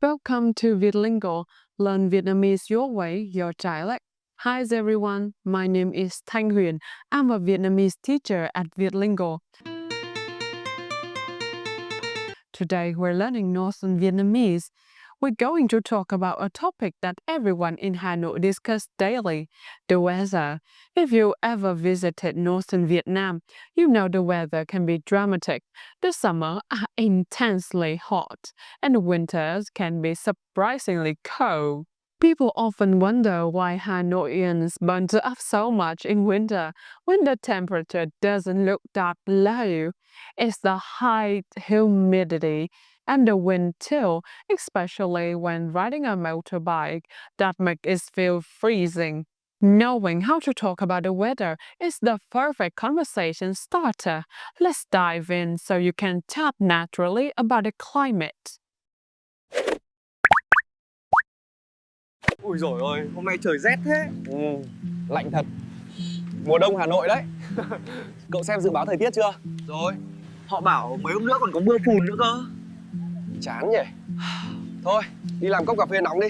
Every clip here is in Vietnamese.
Welcome to Vietlingo. Learn Vietnamese your way, your dialect. Hi everyone, my name is Thanh Huyền. I'm a Vietnamese teacher at Vietlingo. Today we're learning Northern Vietnamese. We're going to talk about a topic that everyone in Hanoi discusses daily, the weather. If you ever visited Northern Vietnam, you know the weather can be dramatic. The summers are intensely hot, and the winters can be surprisingly cold. People often wonder why Hanoians burn up so much in winter when the temperature doesn't look that low. It's the high humidity and the wind too, especially when riding a motorbike, that make it feel freezing. Knowing how to talk about the weather is the perfect conversation starter. Let's dive in so you can chat naturally about the climate. Ui dồi ôi, hôm nay trời rét thế. Lạnh thật. Mùa đông Hà Nội đấy. Cậu xem dự báo thời tiết chưa? Rồi. Họ bảo mấy hôm nữa còn có mưa phùn nữa cơ. Chán nhỉ. Thôi, đi làm cốc cà phê nóng đi.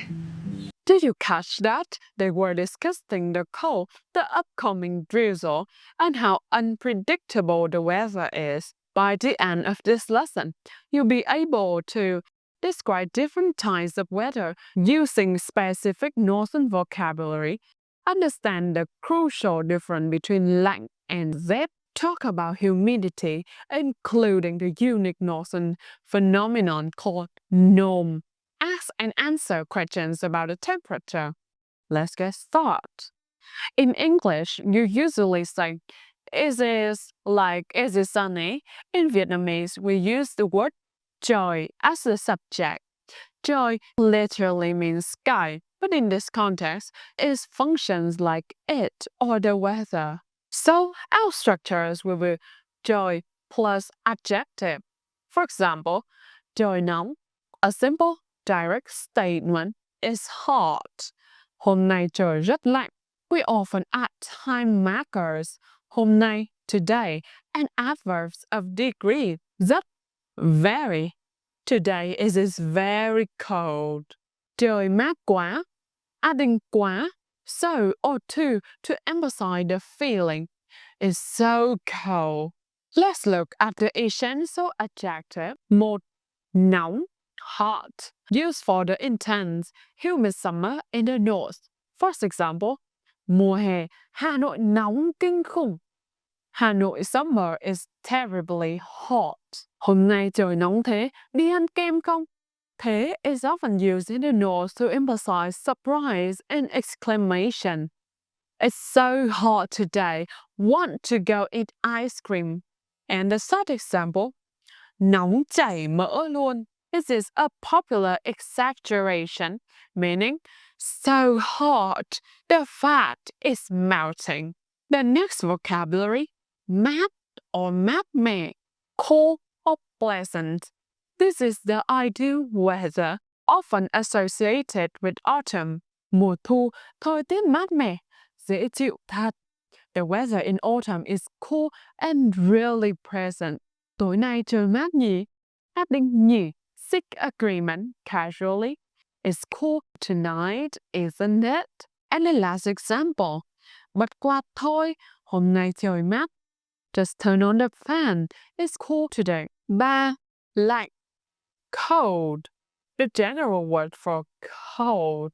Did you catch that? They were discussing the cold, the upcoming drizzle, and how unpredictable the weather is. By the end of this lesson, you'll be able to describe different types of weather using specific northern vocabulary, understand the crucial difference between lạnh and rét, talk about humidity, including the unique northern phenomenon called NOM, ask and answer questions about the temperature. Let's get started. In English, you usually say, is it sunny? In Vietnamese, we use the word trời as the subject. Trời literally means sky, but in this context, it functions like it or the weather. So our structures will be trời plus adjective. For example, trời nóng, a simple direct statement, is hot. Hôm nay trời rất lạnh. We often add time markers, hôm nay, today, and adverbs of degree, rất, very. Today is very cold. Trời mát quá, adding quá, so or to emphasize the feeling. It's so cold. Let's look at the essential adjective. Một, nóng, hot, used for the intense, humid summer in the north. For example, mùa hè, Hà Nội nóng kinh khủng. Hà Nội summer is terribly hot. Hôm nay trời nóng thế, đi ăn kem không? Thế is often used in the north to emphasize surprise and exclamation. It's so hot today, want to go eat ice cream. And the third example, nóng chảy mỡ luôn. This is a popular exaggeration, meaning so hot, the fat is melting. The next vocabulary, mát or mát mẻ, cool or pleasant. This is the ideal weather, often associated with autumn. Mùa thu, thời tiết mát mẻ, dễ chịu thật. The weather in autumn is cool and really pleasant. Tối nay trời mát nhỉ? Adding nhỉ, seek agreement casually. It's cool tonight, isn't it? And the last example. Bật quạt thôi, hôm nay trời mát. Just turn on the fan. It's cool today. 3. Lạnh, cold. The general word for cold.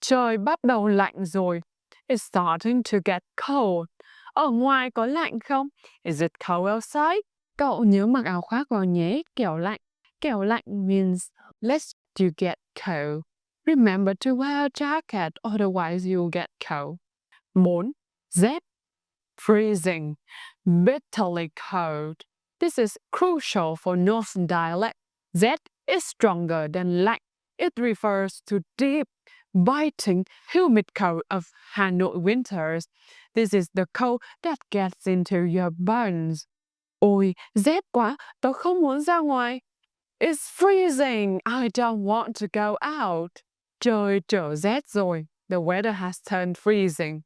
Trời bắt đầu lạnh rồi. It's starting to get cold. Ở ngoài có lạnh không? Is it cold outside? Cậu nhớ mặc áo khoác vào nhé, kiểu lạnh. Kiểu lạnh means lest you get cold. Remember to wear a jacket, otherwise you'll get cold. 4. Rét, freezing, bitterly cold. This is crucial for Northern dialect. Rét is stronger than lạnh. It refers to deep, biting, humid cold of Hanoi winters. This is the cold that gets into your bones. Ôi, rét quá, tớ không muốn ra ngoài. It's freezing, I don't want to go out. Trời trở rét rồi, the weather has turned freezing.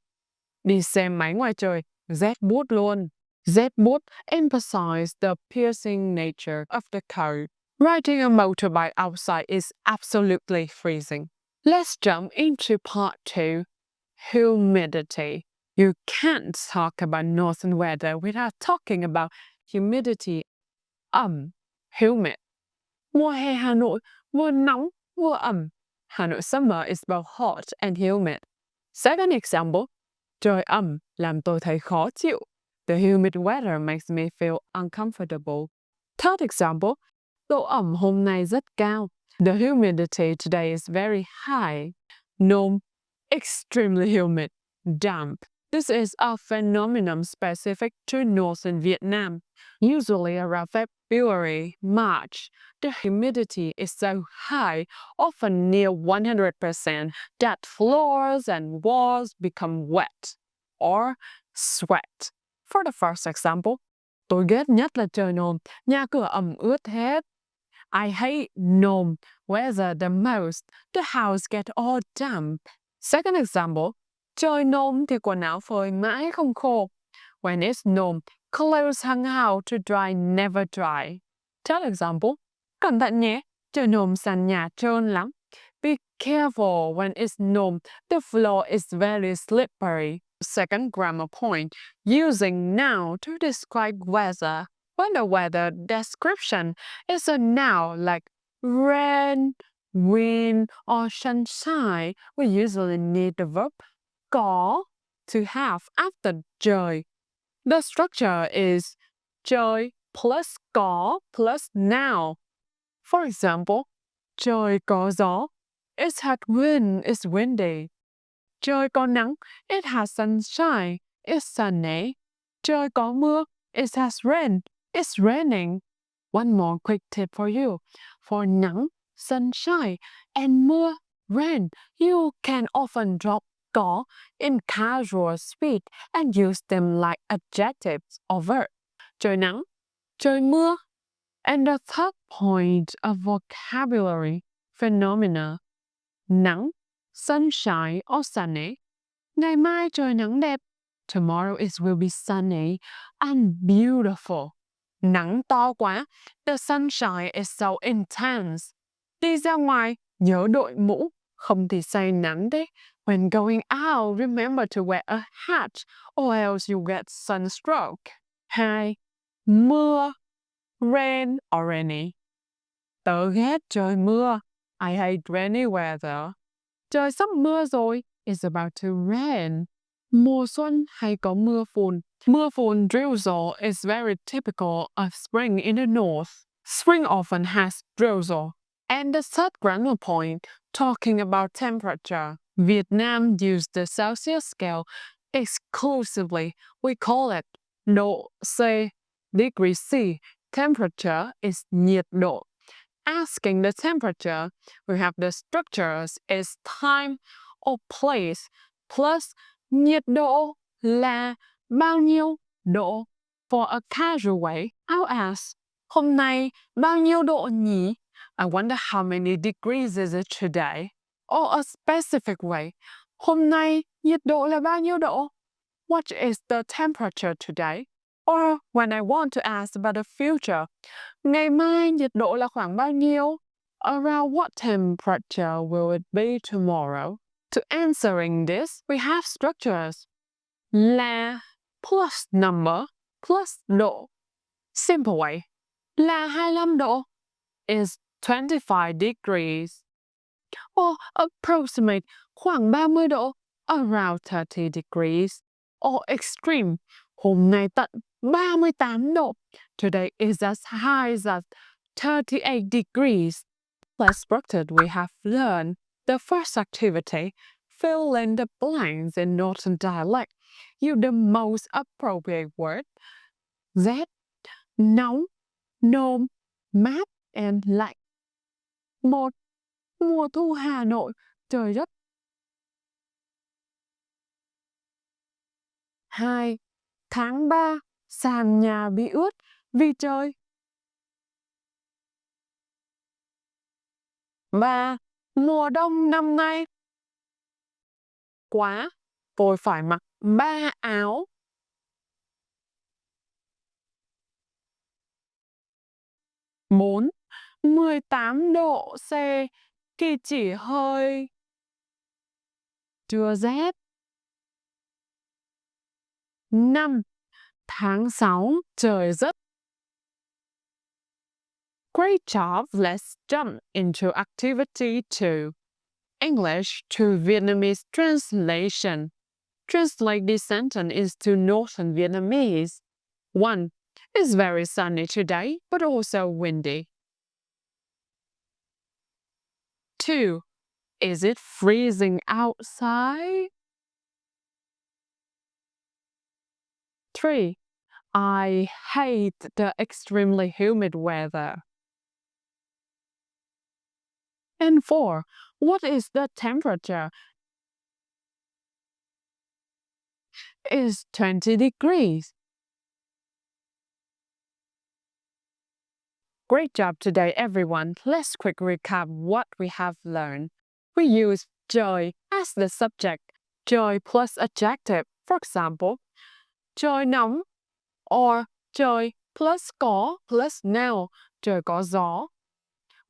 Đi xem máy ngoài trời, rét buốt luôn. Rét buốt emphasize the piercing nature of the cold. Riding a motorbike outside is absolutely freezing. Let's jump into part 2, humidity. You can't talk about northern weather without talking about humidity. Humid. Mùa hè Hà Nội vừa nóng vừa ẩm. Hà Nội summer is both hot and humid. Second example, trời ẩm làm tôi thấy khó chịu. The humid weather makes me feel uncomfortable. Third example, độ ẩm hôm nay rất cao. The humidity today is very high. Nôm, extremely humid, damp. This is a phenomenon specific to northern Vietnam. Usually around February, March, the humidity is so high, often near 100%, that floors and walls become wet or sweat. For the first example, tôi ghét nhất là trời nồm, nhà cửa ẩm ướt hết. I hate nồm weather the most. The house gets all damp. Second example, trời nồm thì quần áo phơi mãi không khô. When it's nồm, clothes hung out to dry never dry. Third example, cẩn thận nhé, trời nồm sàn nhà trơn lắm. Be careful when it's nồm, the floor is very slippery. Second grammar point, using noun to describe weather. When the weather description is a noun like rain, wind, or sunshine, we usually need the verb có to have after trời. The structure is trời plus có plus noun. For example, trời có gió. It has wind, it's windy. Trời có nắng. It has sunshine, it's sunny. Trời có mưa. It has rain, it's raining. One more quick tip for you. For nắng, sunshine, and mưa, rain, you can often drop có in casual speech and use them like adjectives or verbs. Trời nắng, trời mưa. And the third point of vocabulary, phenomena. Nắng, sunshine or sunny. Ngày mai trời nắng đẹp. Tomorrow it will be sunny and beautiful. Nắng to quá. The sunshine is so intense. Đi ra ngoài, nhớ đội mũ, không thì say nắng đấy. When going out, remember to wear a hat or else you get sunstroke. 2. Mưa, rain or rainy. Tớ ghét trời mưa. I hate rainy weather. Trời sắp mưa rồi. It's about to rain. Mùa xuân hay có mưa phùn. Mưa phùn drizzle is very typical of spring in the north. Spring often has drizzle. And the third grammar point, talking about temperature. Vietnam used the Celsius scale exclusively. We call it độ C, degree C. Temperature is nhiệt độ. Asking the temperature, we have the structures is time or place plus nhiệt độ là bao nhiêu độ. For a casual way, I'll ask, hôm nay bao nhiêu độ nhỉ? I wonder how many degrees is it today? Or a specific way, hôm nay nhiệt độ là bao nhiêu độ? What is the temperature today? Or when I want to ask about the future, ngày mai nhiệt độ là khoảng bao nhiêu? Around what temperature will it be tomorrow? To answering this, we have structures. Là plus number plus độ. Simple way. Là 25 độ is 25 degrees. Or approximate khoảng 30 độ, around 30 degrees. Or extreme, hôm nay tận 38 độ. Today is as high as 38 degrees. Less structured we have learned. The first activity, fill in the blanks in northern dialect. Use the most appropriate word. Rét, nóng, nồm, mát, and lạnh. 1. Mùa thu Hà Nội, trời rất. 2. Tháng 3, sàn nhà bị ướt vì trời. 3. Mùa đông năm nay. Quá, tôi phải mặc 3 áo. 4. 18 độ C, thì chỉ hơi chưa rét. 5. Tháng 6, trời rất. Great job, let's jump into activity 2. English to Vietnamese translation. Translate this sentence into Northern Vietnamese. 1. It's very sunny today, but also windy. 2. Is it freezing outside? 3. I hate the extremely humid weather. And 4. What is the temperature? It's 20 degrees. Great job today, everyone. Let's quick recap what we have learned. We use trời as the subject, trời plus adjective. For example, trời nóng or trời plus có plus noun, trời có gió.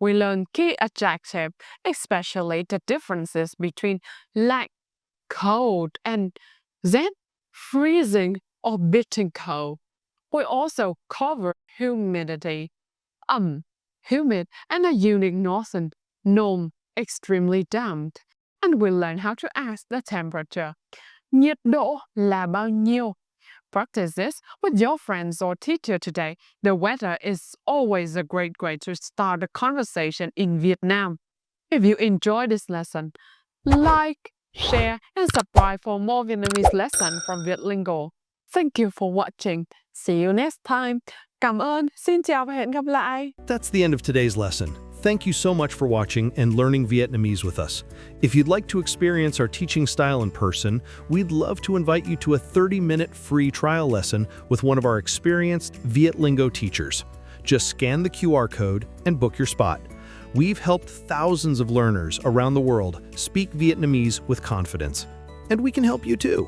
We learn key adjective, especially the differences between lạnh, cold, and rét, freezing, or biting cold. We also cover humidity, humid, and a unique northern, nồm, extremely damp. And we learn how to ask the temperature. Nhiệt độ là bao nhiêu? Practice this with your friends or teacher today. The weather is always a great way to start a conversation in Vietnam. If you enjoy this lesson, like, share, and subscribe for more Vietnamese lessons from Vietlingo. Thank you for watching. See you next time. Cảm ơn, xin chào và hẹn gặp lại. That's the end of today's lesson. Thank you so much for watching and learning Vietnamese with us. If you'd like to experience our teaching style in person, we'd love to invite you to a 30-minute free trial lesson with one of our experienced Vietlingo teachers. Just scan the QR code and book your spot. We've helped thousands of learners around the world speak Vietnamese with confidence, and we can help you too.